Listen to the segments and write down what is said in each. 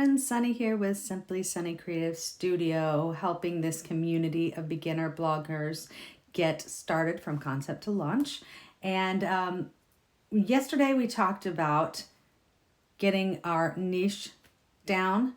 friends, Sunny here with Simply Sunni Creative Studio, helping this community of beginner bloggers get started from concept to launch. And yesterday we talked about getting our niche down,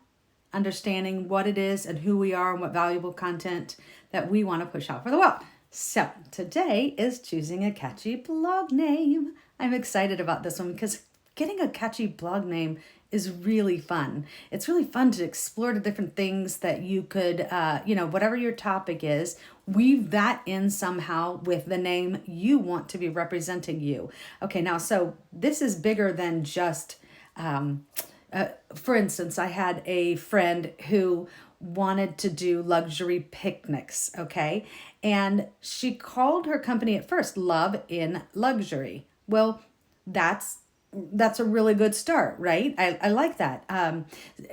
understanding what it is and who we are and what valuable content that we want to push out for the world. So today is choosing a catchy blog name. I'm excited about this one because getting a catchy blog name is really fun. It's really fun to explore the different things that you could, whatever your topic is, weave that in somehow with the name you want to be representing you. Okay, now, so this is bigger than just, for instance, I had a friend who wanted to do luxury picnics, okay? And she called her company at first Love in Luxury. Well, that's a really good start, right? I like that.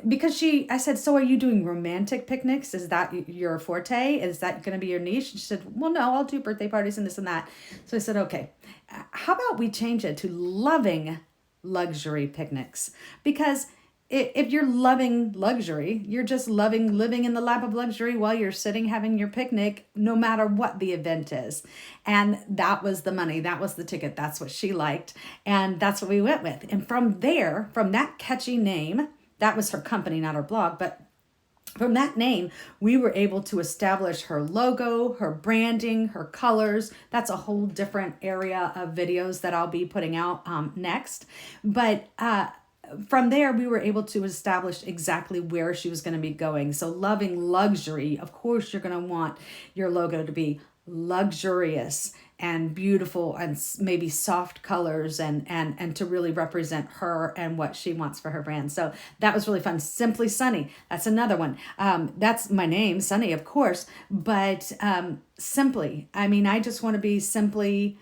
Because I said, so are you doing romantic picnics? Is that your forte? Is that going to be your niche? And she said, well, no, I'll do birthday parties and this and that. So I said, okay, how about we change it to loving luxury picnics? Because if you're loving luxury, you're just loving living in the lap of luxury while you're sitting having your picnic, no matter what the event is. And that was the money. That was the ticket. That's what she liked. And that's what we went with. And from there, from that catchy name, that was her company, not her blog, but from that name, we were able to establish her logo, her branding, her colors. That's a whole different area of videos that I'll be putting out next. But from there, we were able to establish exactly where she was going to be going. So loving luxury, of course, you're going to want your logo to be luxurious and beautiful and maybe soft colors and to really represent her and what she wants for her brand. So that was really fun. Simply Sunni, that's another one. That's my name, Sunny, of course, but simply, I mean, I just want to be simply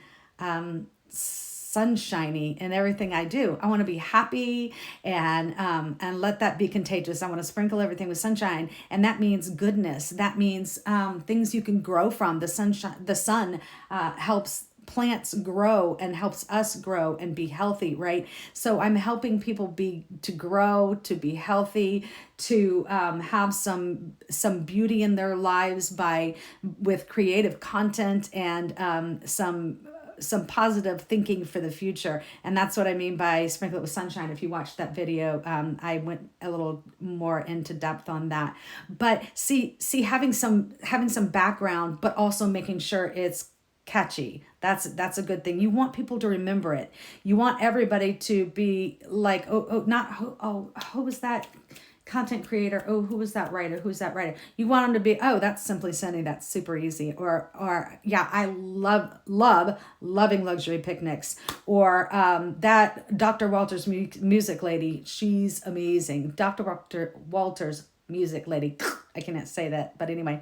sunshiny in everything I do. I want to be happy and let that be contagious. I want to sprinkle everything with sunshine, and that means goodness. That means things you can grow from. The sun helps plants grow and helps us grow and be healthy, right? So I'm helping people to grow, to be healthy, to have some beauty in their lives with creative content and some positive thinking for the future. And that's what I mean by sprinkle it with sunshine. If you watched that video, I went a little more into depth on that. But see having some background, but also making sure it's catchy. That's a good thing. You want people to remember it. You want everybody to be like, who was that content creator? Oh, who was that writer? Who's that writer? You want them to be, oh, that's Simply Sunni. That's super easy. Or yeah, I loving luxury picnics. Or that Dr. Walters music lady. She's amazing. Dr. Walters music lady. I cannot say that, but anyway.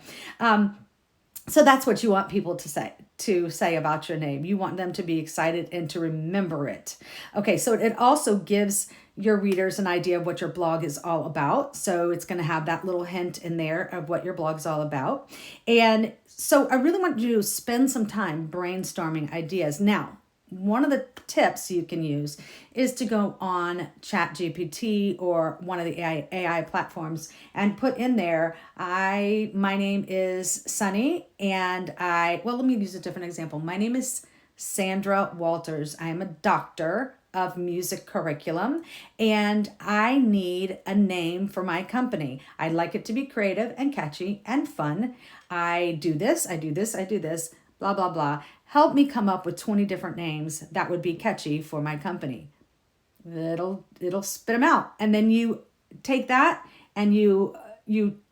So that's what you want people to say about your name. You want them to be excited and to remember it. Okay, so it also gives your readers an idea of what your blog is all about. So it's going to have that little hint in there of what your blog's all about. And so I really want you to spend some time brainstorming ideas. Now, one of the tips you can use is to go on ChatGPT or one of the AI platforms and put in there, my name is Sunny, and let me use a different example. My name is Sandra Walters. I am a doctor of music curriculum, and I need a name for my company. I'd like it to be creative and catchy and fun. I do this, blah, blah, blah. Help me come up with 20 different names that would be catchy for my company. It'll spit them out. And then you take that and you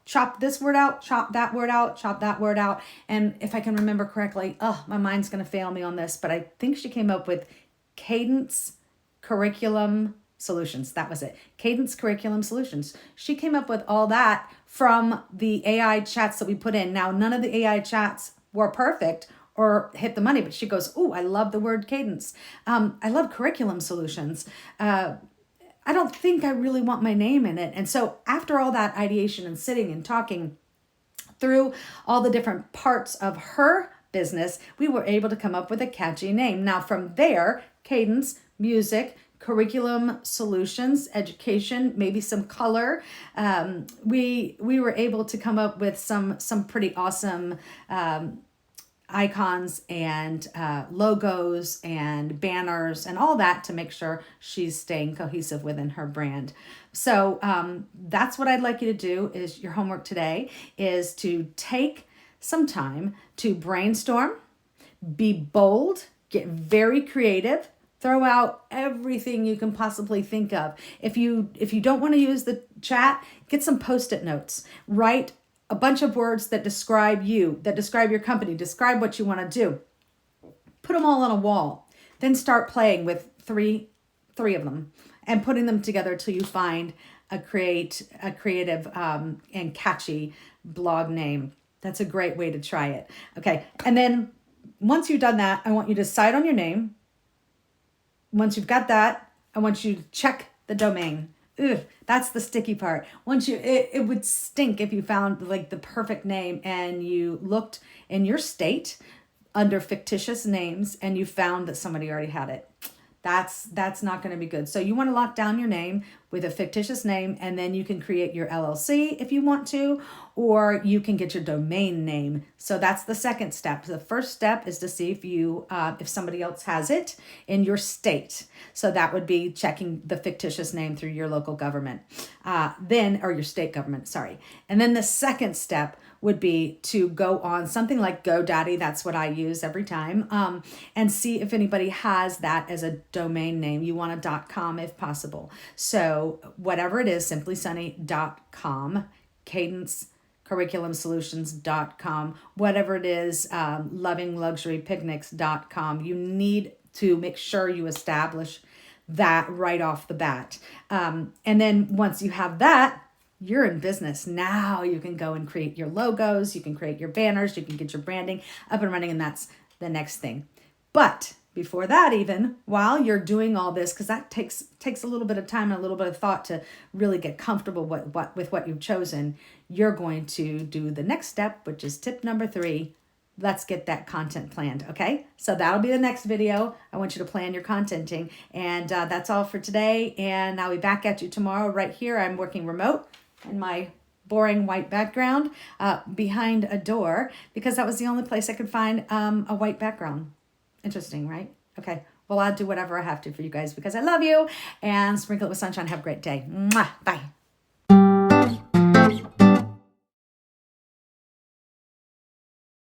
chop this word out, chop that word out, chop that word out. And if I can remember correctly, my mind's going to fail me on this, but I think she came up with Cadence Curriculum Solutions. That was it. Cadence Curriculum Solutions. She came up with all that from the AI chats that we put in. Now, none of the AI chats were perfect or hit the money, but she goes, oh, I love the word cadence. I love curriculum solutions. I don't think I really want my name in it. And so after all that ideation and sitting and talking through all the different parts of her business, we were able to come up with a catchy name. Now from there, cadence, music, curriculum solutions, education, maybe some color. We were able to come up with some pretty awesome icons and logos and banners and all that to make sure she's staying cohesive within her brand. So that's what I'd like you to do. Is your homework today is to take some time to brainstorm, be bold, get very creative, throw out everything you can possibly think of. If you don't want to use the chat, get some Post-it notes. Write a bunch of words that describe you, that describe your company, describe what you want to do. Put them all on a wall. Then start playing with three of them and putting them together till you find a creative and catchy blog name. That's a great way to try it. Okay, and then once you've done that, I want you to decide on your name. Once you've got that, I want you to check the domain. Ugh, that's the sticky part. It would stink if you found like the perfect name and you looked in your state under fictitious names and you found that somebody already had it. That's not going to be good. So you want to lock down your name with a fictitious name, and then you can create your LLC if you want to, or you can get your domain name. So that's the second step. The first step is to see if somebody else has it in your state. So that would be checking the fictitious name through your local government, or your state government, sorry. And then the second step would be to go on something like GoDaddy. That's what I use every time. And see if anybody has that as a domain name. You want a .com if possible. So whatever it is, simplysunni.com, cadencecurriculumsolutions.com, whatever it is, lovingluxurypicnics.com. You need to make sure you establish that right off the bat. And then once you have that, you're in business. Now you can go and create your logos, you can create your banners, you can get your branding up and running, and that's the next thing. But before that, even while you're doing all this, because that takes a little bit of time and a little bit of thought to really get comfortable with what you've chosen, you're going to do the next step, which is tip number 3. Let's get that content planned, okay? So that'll be the next video. I want you to plan your contenting. And that's all for today. And I'll be back at you tomorrow right here. I'm working remote in my boring white background behind a door because that was the only place I could find a white background. Interesting, right? Okay. Well, I'll do whatever I have to for you guys because I love you. And sprinkle it with sunshine. Have a great day. Mwah. Bye.